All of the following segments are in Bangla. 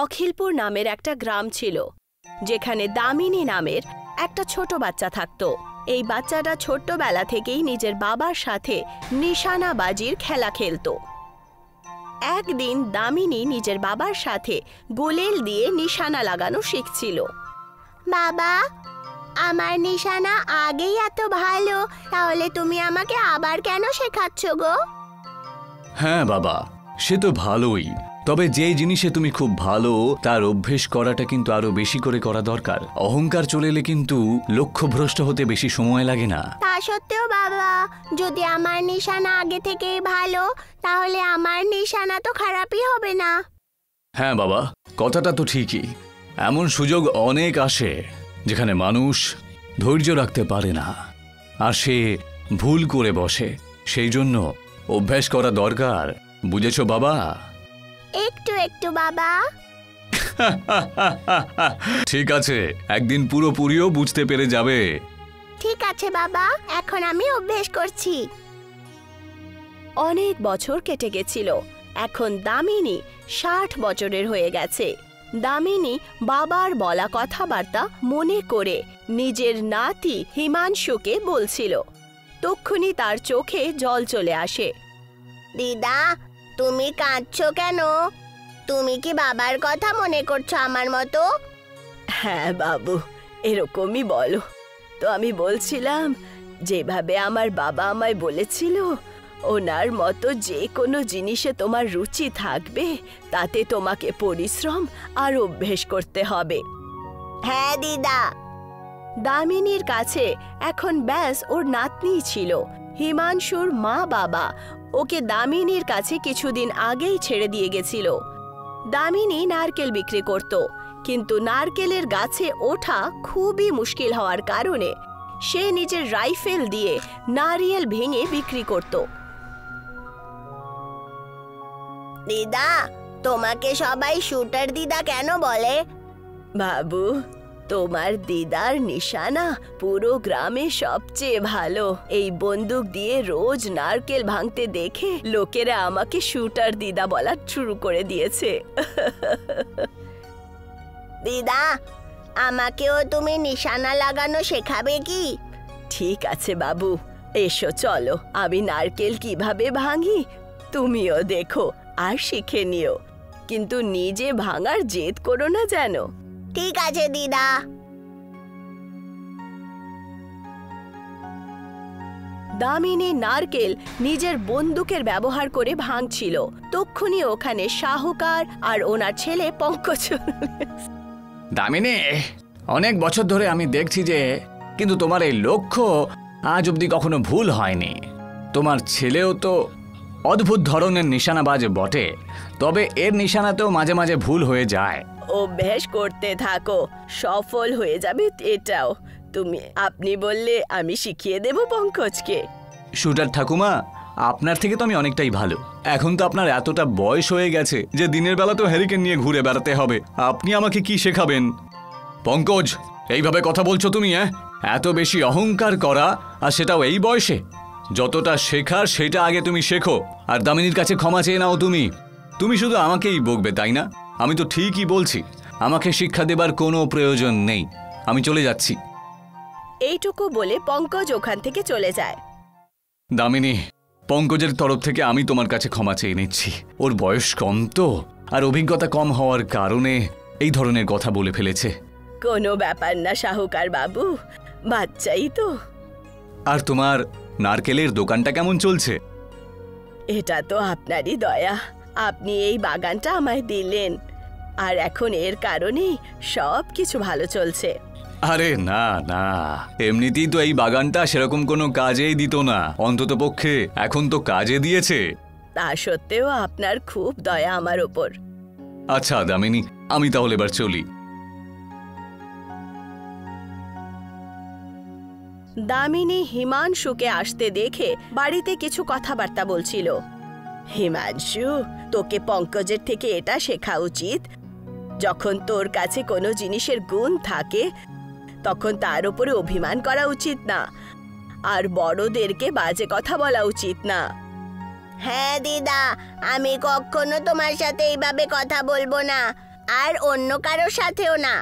অখিলপুর নামের একটা গ্রাম ছিল, যেখানে দামিনী নামের একটা ছোট বাচ্চা থাকতো। এই বাচ্চাটা ছোট্টবেলা থেকেই নিজের বাবার সাথে নিশানাবাজির খেলা খেলতো। একদিন দামিনী নিজের বাবার সাথে গুলেল দিয়ে নিশানা লাগানো শিখছিল। বাবা, আমার নিশানা আগেই এত ভালো, তাহলে তুমি আমাকে আবার কেন শেখাচ্ছ গো? হ্যাঁ বাবা, সে তো ভালোই, তবে যে জিনিসে তুমি খুব ভালো তার অভ্যেস করাটা কিন্তু আরো বেশি করে করা দরকার। অহংকার চলে এলে কিন্তু লক্ষ্যভ্রষ্ট হতে বেশি সময় লাগে না। তা সত্ত্বেও বাবা, যদি আমার নিশানা আগে থেকেই ভালো, তাহলে আমার নিশানা তো খারাপই হবে না। হ্যাঁ বাবা, কথাটা তো ঠিকই। এমন সুযোগ অনেক আসে যেখানে মানুষ ধৈর্য রাখতে পারে না আর সে ভুল করে বসে। সেই জন্য অভ্যাস করা দরকার, বুঝেছো বাবা? একটু একটু বাবা। ঠিক আছে, একদিন পুরোপুরিও বুঝতে পেরে যাবে। ঠিক আছে বাবা, এখন আমি অভ্যেস করছি। অনেক বছর কেটে গেছিল। এখন দামিনী 60 বছরের হয়ে গেছে। দামিনী বাবার বলা কথাবার্তা মনে করে নিজের নাতি হিমাংশুকে বলছিল। তক্ষুনি তার চোখে জল চলে আসে। দিদা, তুমি কাঁদছো কেন? তুমি কি বাবার কথা মনে করছো আমার মতো? হ্যাঁ বাবু, এরকমই বলো। তো আমি বলছিলাম, যেভাবে আমার বাবা আমায় বলেছিল, ওনার মতো যে কোনো জিনিসে তোমার রুচি থাকবে, তাতে তোমাকে পরিশ্রম আর অভ্যেস করতে হবে। হ্যাঁ দিদা। দামিনীর কাছে এখন ব্যাস ওর নাতনি ছিল। হিমাংশুর মা বাবা ওকে দামিনীর কাছে কিছুদিন আগেই ছেড়ে দিয়ে গেছিল। দামিনী নারকেল বিক্রি করত, কিন্তু নারকেলের গাছে ওঠা খুবই মুশকিল হওয়ার কারণে সে নিজের রাইফেল দিয়ে নারিয়েল ভেঙে বিক্রি করত। দিদা, তোমাকে সবাই শুটার দিদা কেন বলে? বাবু, তোমার দিদার নিশানা পুরো গ্রামে সবচেয়ে ভালো। এই বন্দুক দিয়ে রোজ নারকেল ভাঙতে দেখে লোকেরা আমাকে শুটার দিদা বলা শুরু করে দিয়েছে। দিদা, আমাকেও তুমি নিশানা লাগানো শেখাবে কি? ঠিক আছে বাবু, এসো চলো, আমি নারকেল কিভাবে ভাঙি তুমিও দেখো আর শিখে নিও, কিন্তু নিজে ভাঙার জেদ করো না যেন। ঠিক আছে দিদা। দামিনী নারকেল নিজের বন্দুকের ব্যবহার করে ভাঙছিল। তক্ষুনি ওখানে শাহুকার আর ওনার ছেলে পঙ্কজ। দামিনী, অনেক বছর ধরে আমি দেখছি যে কিন্তু তোমার এই লক্ষ্য আজ অবধি কখনো ভুল হয়নি। তোমার ছেলেও তো অদ্ভুত ধরনের নিশানাবাজ বটে, তবে এর নিশানাতেও মাঝে মাঝে ভুল হয়ে যায়। অভ্যাস করতে থাকো, সফল হয়ে যাবে এটাও। আপনি বললে আমি শিখিয়ে দেব পঙ্কজকে। শুটার ঠাকুমা, আপনার থেকে তো আমি অনেকটাই ভালো। এখন তো আপনার এতটা বয়স হয়ে গেছে যে দিনের বেলা তো হ্যারিকেন নিয়ে ঘুরে বেড়াতে হবে। আপনি আমাকে কি শেখাবেন? পঙ্কজ, এইভাবে কথা বলছো তুমি? এত বেশি অহংকার করা, আর সেটাও এই বয়সে? যতটা শেখার সেটা আগে তুমি শেখো, আর দামিনীর কাছে ক্ষমা চেয়ে নাও। তুমি শুধু আমাকেই বকবে, তাই না? আমি তো ঠিকই বলছি, আমাকে শিক্ষা দেবার কোনো প্রয়োজন নেই। আমি চলে যাচ্ছি। এইটুকু বলে পঙ্কজ ওখান থেকে চলে যায়। দামিনী, পঙ্কজের তরফ থেকে আমি তোমার কাছে ক্ষমা চেয়ে নিচ্ছি। ওর বয়স কম তো, আর অভিজ্ঞতা কম হওয়ার কারণে এই ধরনের কথা বলে ফেলেছে। কোনো ব্যাপার না শাহুকার বাবু, বাচ্চাই তো। আর তোমার নারকেলের দোকানটা কেমন চলছে? এটা তো আপনারই দয়া। আপনি এই বাগানটা আমায় দিলেন, আর এখন এর কারণেই সব কিছু ভালো চলছে। আরে না না, এমনিতেই তো এই বাগানটা সেরকম কোনো কাজেই দিত না, অন্তত পক্ষে এখন তো কাজে দিয়েছে। তা সত্ত্বেও আপনার খুব দয়া আমার ওপর। আচ্ছা দামিনী, আমি তাহলে এবার চলি। দামিনী হিমাংশুকে আসতে দেখে বাড়িতে কিছু কথাবার্তা বলছিল। হিমাংশু, তোকে পঙ্কজের থেকে এটা শেখা উচিত, যখন তোর কাছে কোনো জিনিসের গুণ থাকে তখন তার উপরে অভিমান করা উচিত না, আর বড়দেরকে বাজে কথা বলা উচিত না। হ্যাঁ দিদা, আমি কখনো তোমার সাথে এইভাবে কথা বলবো না। আর অন্য কারোর সাথেও না।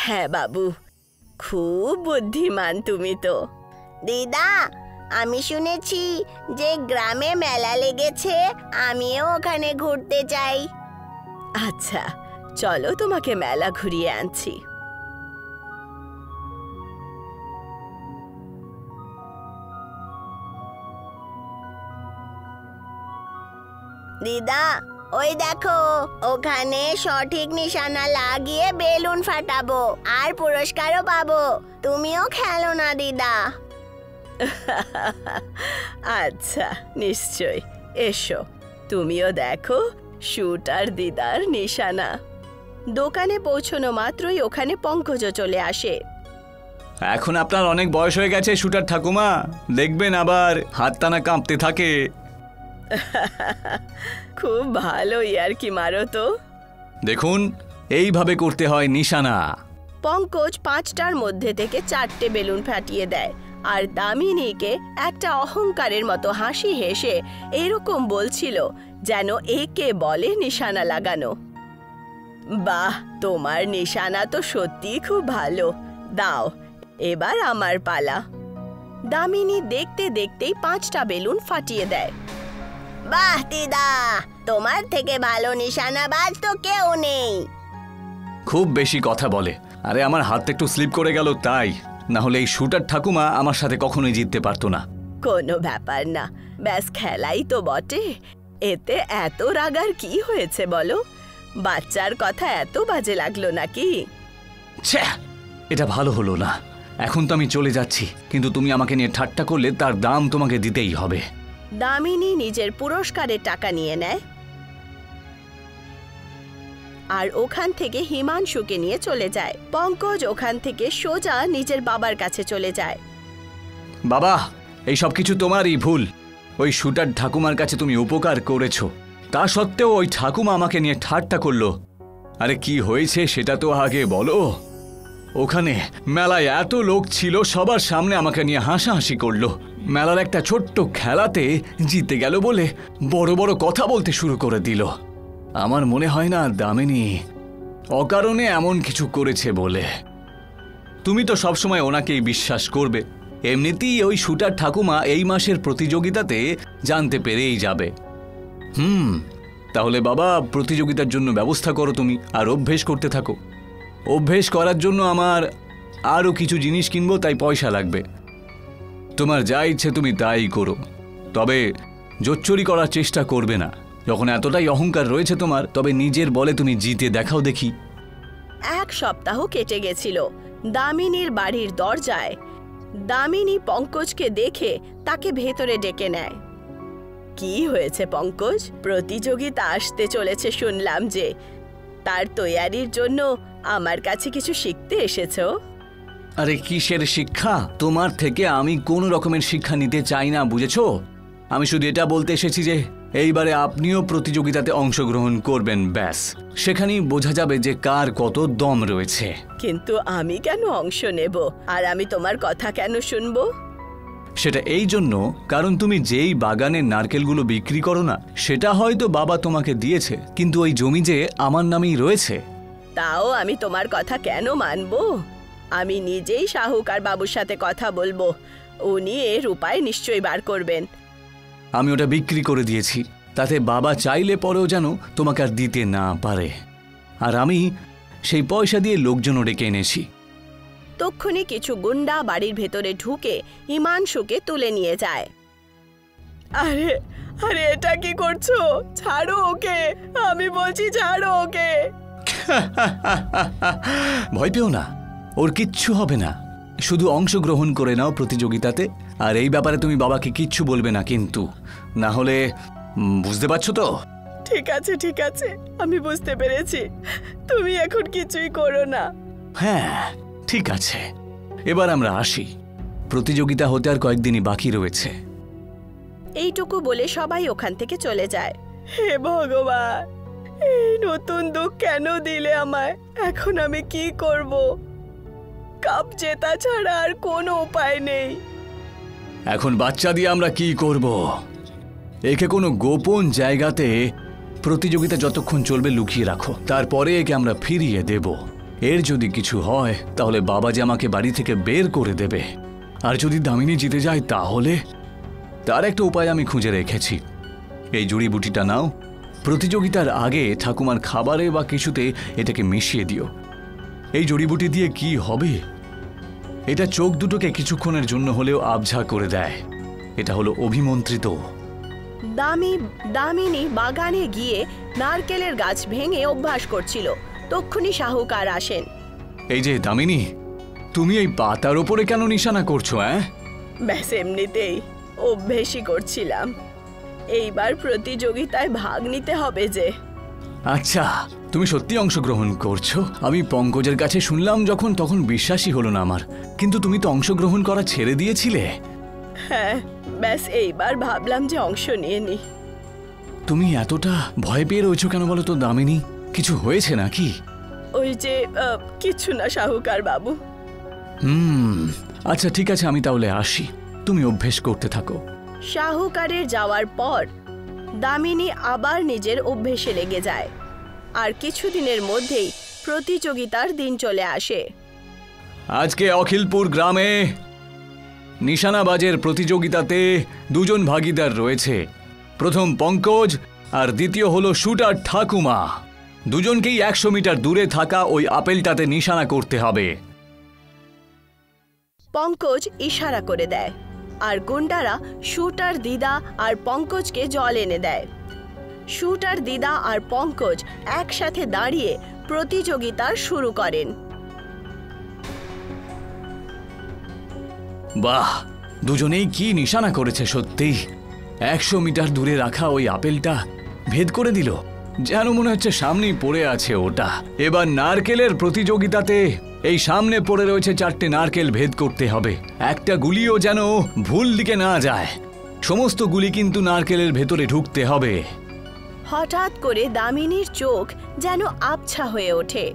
হ্যাঁ বাবু, খুব বুদ্ধিমান তুমি তো। দিদা, আমি শুনেছি যে গ্রামে মেলা লেগেছে, আমিও ওখানে ঘুরতে চাই। আচ্ছা চলো, তোমাকে মেলা ঘুরিয়ে আনছি। দিদা, ওই দেখো, ওখানে সঠিক নিশানা লাগিয়ে বেলুন ফাটাবো আর পুরস্কারও পাবো। তুমিও খেলো না দিদা? আচ্ছা নিশ্চয়, এসো, তুমিও দেখো শুটার দিদার নিশানা। দোকানে পৌঁছানো মাত্রই ওখানে পঙ্কজও চলে আসে। এখন আপনার অনেক বয়স হয়ে গেছে শুটার ঠাকুমা, দেখবেন আবার হাতটানা কাঁপতে থাকে। খুব ভালো ইয়ার্কি মারো তো। দেখুন, এইভাবে করতে হয় নিশানা। পঙ্কজ 5টার মধ্যে থেকে 4টে বেলুন ফাটিয়ে দেয় আর দামিনীকে একটা অহংকারের মতো হাসি হেসে এরকম বলছিল যেন একে বলে নিশানা লাগানো। বাহ, তোমার নিশানা তো সত্যি খুব ভালো। দাও, এবার আমার পালা। দামিনী দেখতে দেখতেই 5টা বেলুন ফাটিয়ে দেয়। বাহ দিদা, তোমার থেকে ভালো নিশানাবাজ তো কেউ নেই। খুব বেশি কথা বলে। আরে আমার হাতটা একটু স্লিপ করে গেল তাই, না হলে এই শুটার ঠাকুমা আমার সাথে কখনোই জিততে পারতো না। কোনো ব্যাপার না, ব্যাস খেলাই তো বটে, এতে এত রাগার কি হয়েছে বলো? বাচ্চার কথা এত বাজে লাগলো নাকি? ছ্যা, এটা ভালো হলো না। এখন তো আমি চলে যাচ্ছি, কিন্তু তুমি আমাকে নিয়ে ঠাট্টা করলে তার দাম তোমাকে দিতেই হবে। দামিনী নিজের পুরস্কারের টাকা নিয়ে নেয় আর ওখান থেকে হিমাংশুকে নিয়ে চলে যায়। পঙ্কজ ওখান থেকে সোজা নিজের বাবার কাছে চলে যায়। বাবা, এই সব কিছু তোমারই ভুল। ওই শুটার ঠাকুমার কাছে তুমি উপকার করেছো, তা সত্ত্বেও ওই ঠাকুমা আমাকে নিয়ে ঠাট্টা করলো। আরে কি হয়েছে সেটা তো আগে বলো। ওখানে মেলায় এত লোক ছিল, সবার সামনে আমাকে নিয়ে হাসাহাসি করলো। মেলার একটা ছোট্ট খেলাতে জিতে গেল বলে বড় বড় কথা বলতে শুরু করে দিল। আমার মনে হয় না দামিনী অকারণে এমন কিছু করেছে বলে। তুমি তো সবসময় ওনাকেই বিশ্বাস করবে। এমনিতেই ওই শুটার ঠাকুমা এই মাসের প্রতিযোগিতাতে জানতে পেরেই যাবে। তাহলে বাবা, প্রতিযোগিতার জন্য ব্যবস্থা করো তুমি, আর অভ্যেস করতে থাকো। অভ্যেস করার জন্য আমার আরও কিছু জিনিস কিনবো, তাই পয়সা লাগবে। তোমার যা ইচ্ছে তুমি তাই করো, তবে জোচ্চুরি করার চেষ্টা করবে না। যখন এতটাই অহংকার রয়েছে তোমার, তবে নিজের বলে তুমি জিতে দেখাও দেখি। 1 সপ্তাহ কেটে গেছিল। দামিনীর বাড়ির দরজায় দামিনী পঙ্কজকে দেখে তাকে ভেতরে ডেকে নেয়। কি হয়েছে পঙ্কজ? প্রতিযোগিতা আসতে চলেছে শুনলাম যে, তার তৈয়ারির জন্য আমার কাছে কিছু শিখতে এসেছো? আরে কিসের শিক্ষা? তোমার থেকে আমি কোনো রকমের শিক্ষা নিতে চাই না, বুঝেছো? আমি শুধু এটা বলতে এসেছি যে এইবারে আপনিও প্রতিযোগিতাতে অংশগ্রহণ করবেন, ব্যাস। সেখানেই বোঝা যাবে যে কার কত দম রয়েছে। কিন্তু আমি কেন অংশ নেব, আর আমি তোমার কথা কেন শুনবো? সেটা এই জন্য, কারণ তুমি যেই বাগানের নারকেলগুলো বিক্রি করো না, সেটা হয়তো বাবা তোমাকে দিয়েছে, কিন্তু ওই জমি যে আমার নামেই রয়েছে। তাও আমি তোমার কথা কেন মানবো? আমি নিজেই শাহুকার বাবুর সাথে কথা বলবো, উনি এর উপায় নিশ্চয়ই বার করবেন। আমি ওটা বিক্রি করে দিয়েছি, তাতে বাবা চাইলে পরেও যেন তোমাকে আর দিতে না পারে। আর আমি সেই পয়সা দিয়ে লোকজনও ডেকে এনেছি। তক্ষুনি কিছু গুন্ডা বাড়ির ভেতরে ঢুকে হিমাংশুকে তুলে নিয়ে যায়। আরে আরে, এটা কি করছো? ছাড়ো ওকে, আমি বলছি ছাড়ো ওকে। ভয় পেও না, ওর কিচ্ছু হবে না। শুধু অংশগ্রহণ করে নাও প্রতিযোগিতাতে, আর এই ব্যাপারে তুমি বাবাকে কিচ্ছু বলবে না কিন্তু, না হলে, বুঝতে পারছো তো? ঠিক আছে ঠিক আছে, আমি বুঝতে পেরেছি, তুমি এখন কিছুই করো না। হ্যাঁ ঠিক আছে, এবার আমরা আসি। প্রতিযোগিতা হতে আর কয়েকদিনই বাকি রয়েছে। এইটুকু বলে সবাই ওখান থেকে চলে যায়। হে ভগবান, এই নতুন দুঃখ কেন দিলে আমায়? এখন আমি কি করব? কাপ জেতা ছাড়া আর কোনো উপায় নেই। এখন বাচ্চা দিয়ে আমরা কি করব? একে কোনো গোপন জায়গাতে প্রতিযোগিতা যতক্ষণ চলবে লুকিয়ে রাখো, তারপরে একে আমরা ফিরিয়ে দেব। এর যদি কিছু হয় তাহলে বাবা যে আমাকে বাড়ি থেকে বের করে দেবে। আর যদি দামিনী জিতে যায় তাহলে তার একটা উপায় আমি খুঁজে রেখেছি। এই জড়িবুটিটা নাও, প্রতিযোগিতার আগে ঠাকুমার খাবারে বা কিছুতে এটাকে মিশিয়ে দিও। এই জড়িবুটি দিয়ে কি হবে? এটা চোখ দুটোকে কিছুক্ষণের জন্য হলেও আবঝা করে দেয়। এটা হলো অভিমন্ত্রিত। দামিনী বাগানে গিয়ে নারকেলের গাছ ভেঙে অভ্যাস করছিল। তক্ষুনি শাহুকার আসেন। এই যে দামিনী, তুমি এই পাতার ওপরে কেন নিশানা করছো? ব্যাস এমনিতেই অভ্যেসই করছিলাম। এইবার প্রতিযোগিতায় ভাগ নিতে হবে যে। আচ্ছা, তুমি সত্যি অংশগ্রহণ করছো? আমি পঙ্কজের কাছে শুনলাম যখন, তখন বিশ্বাসই হলো না আমার। কিন্তু তুমি তো অংশগ্রহণ করা ছেড়ে দিয়েছিলে। হ্যাঁ, ব্যাস এইবার ভাবলাম যে অংশ নিয়ে নি। তুমি এতটা ভয় পেয়ে রয়েছো কেন বলো তো দামিনী? কিছু হয়েছে নাকি? ওই যে কিছু না শাহুকার বাবু। আচ্ছা ঠিক আছে, আমি তাহলে আসি, তুমি অভ্যেস করতে থাকো। শাহুকারের যাওয়ার পর দামিনী আবার নিজের অভ্যেসে লেগে যায়। আর কিছুদিনের মধ্যেই প্রতিযোগিতার দিন চলে আসে। আজকে অখিলপুর গ্রামে নিশানাবাজের প্রতিযোগিতাতে দুজন ভাগীদার রয়েছে। প্রথম পঙ্কজ আর দ্বিতীয় হলো শুটার ঠাকুমা। দুজনকেই 100 মিটার দূরে থাকা ওই আপেলটাতে নিশানা করতে হবে। পঙ্কজ ইশারা করে দেয় আর গুন্ডারা শুটার দিদা আর পঙ্কজকে জল এনে দেয়। শুটার দিদা আর পঙ্কজ একসাথে দাঁড়িয়ে প্রতিযোগিতা শুরু করেন। বাহ, দুজনেই কি নিশানা করেছে সত্যি। 100 মিটার দূরে রাখা ওই আপেলটা ভেদ করে দিল, যেন মনে হচ্ছে সামনেই পড়ে আছে ওটা। এবার নারকেলের প্রতিযোগিতাতে এই সামনে পড়ে রয়েছে 4টে নারকেল ভেদ করতে হবে। একটা গুলিও যেন ভুল দিকে না যায়। সমস্ত গুলি কিন্তু নারকেলের ভেতরে ঢুকতে হবে। হঠাৎ করে দামিনীর চোখ যেন আবছা হয়ে ওঠে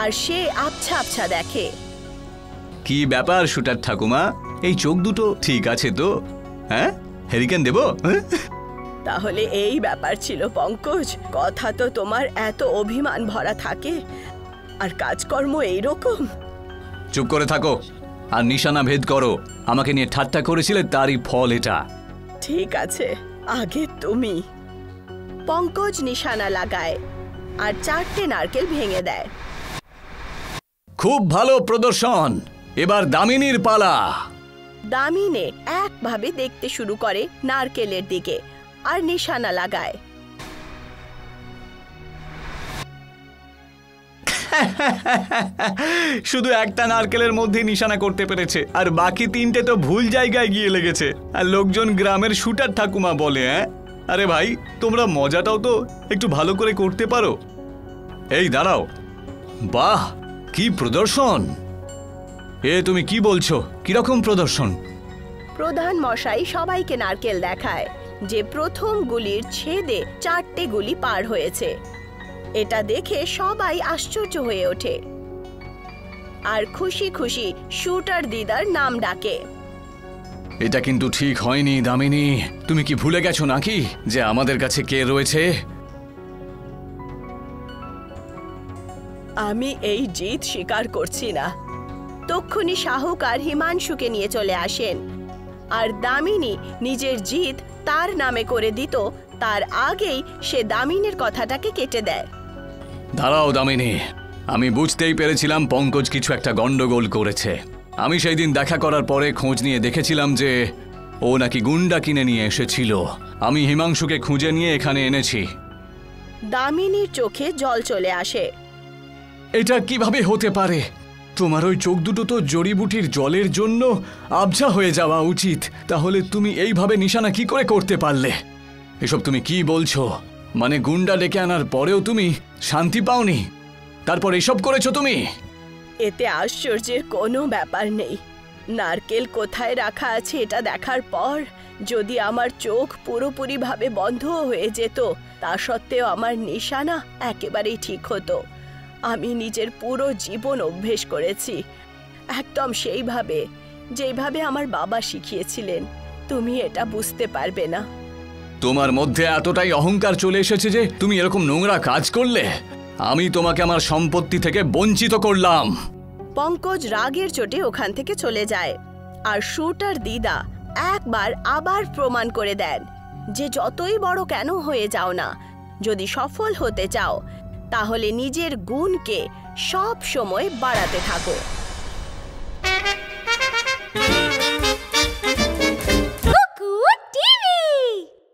আর সে আবছা আবছা দেখে। কি ব্যাপার শুটার ঠাকুমা, এই চোখ দুটো ঠিক আছে তো? হ্যাঁ, হেরিকেন দেব? তাহলে এই ব্যাপার ছিল পঙ্কজ। কথা তো তোমার এত অভিমান ভরা থাকে আর কাজকর্ম এইরকম। চুপ করে থাকো আর নিশানা ভেদ করো। আমাকে নিয়ে ঠাট্টা করেছিলে, তারই ফল এটা। ঠিক আছে, আগে তুমি। পঙ্কজ নিশানা লাগায় আর 4টে নারকেল ভেঙে দেয়। খুব ভালো প্রদর্শন, এবার দামিনীর পালা। দামিনী একভাবে দেখতে শুরু করে নারকেলের দিকে আর নিশানা লাগায়। শুধু একটা নারকেলের মধ্যে নিশানা করতে পেরেছে, আর বাকি 3টে তো ভুল জায়গায় গিয়ে লেগেছে। আর লোকজন গ্রামের শুটার ঠাকুমা বলে। আরে ভাই, তোমরা মজাটাও তো একটু ভালো করে করতে পারো। এই দাঁড়াও, বাহ কি প্রদর্শন! তুমি কি বলছো? কিরকম প্রদর্শন? প্রধান মশাই সবাইকে নারকেল দেখায় যে প্রথম গুলির ছেদে 4টে গুলি পার হয়েছে। এটা দেখে সবাই আশ্চর্য হয়ে ওঠে আর খুশি খুশি শুটার দিদার নাম ডাকে। এটা কিন্তু ঠিক হয়নি দামিনী। তুমি কি ভুলে গেছো নাকি যে আমাদের কাছে কে রয়েছে? আমি এই জিত স্বীকার করছি না। তক্ষুনি শাহুকার হিমাংশুকে নিয়ে চলে আসেন আর দামিনী নিজের জিত তার নামে করে দিত তার আগেই সে দামিনীর কথাটাকে কেটে দেয়। দাঁড়াও দামিনী, আমি বুঝতেই পেরেছিলাম পঙ্কজ কিছু একটা গন্ডগোল করেছে। আমি সেই দিন দেখা করার পরে খোঁজ নিয়ে দেখেছিলাম যে ও নাকি গুন্ডা কিনে নিয়ে এসেছিল। আমি হিমাংশুকে খুঁজে নিয়ে এখানে এনেছি। দামিনীর চোখে জল চলে আসে। এটা কিভাবে হতে পারে? তোমার ওই চোখ দুটো তো জড়িবুটির জলের জন্য আবঝা হয়ে যাওয়া উচিত। তাহলে তুমি এইভাবে নিশানা কি করে করতে পারলে? এসব তুমি কি বলছো? মানে গুন্ডা ডেকে আনার পরেও তুমি শান্তি পাওনি, তারপর এসব করেছো তুমি? এতে আশ্চর্যের কোনো ব্যাপার নেই। নারকেল কোথায় রাখা আছে এটা দেখার পর যদি আমার চোখ পুরোপুরিভাবে বন্ধ হয়ে যেত, তা সত্ত্বেও আমার নিশানা একেবারেই ঠিক হতো। আমি নিজের পুরো জীবন অভ্যেস করেছি, একদম সেইভাবে যেইভাবে আমার বাবা শিখিয়েছিলেন। তুমি এটা বুঝতে পারবে না। তোমার মধ্যে এতটাই অহংকার চলে এসেছে যে তুমি এরকম নোংরা কাজ করলে। আমি তোমাকে আমার সম্পত্তি থেকে বঞ্চিত করলাম। পঙ্কজ রাগের চোটে ওখান থেকে চলে যায় আর শুট আর দিদা একবার আবার প্রমাণ করে দেন যে যতই বড় কেন হয়ে যাও না, যদি সফল হতে চাও তাহলে নিজের গুণকে সব সময় বাড়াতে থাকো।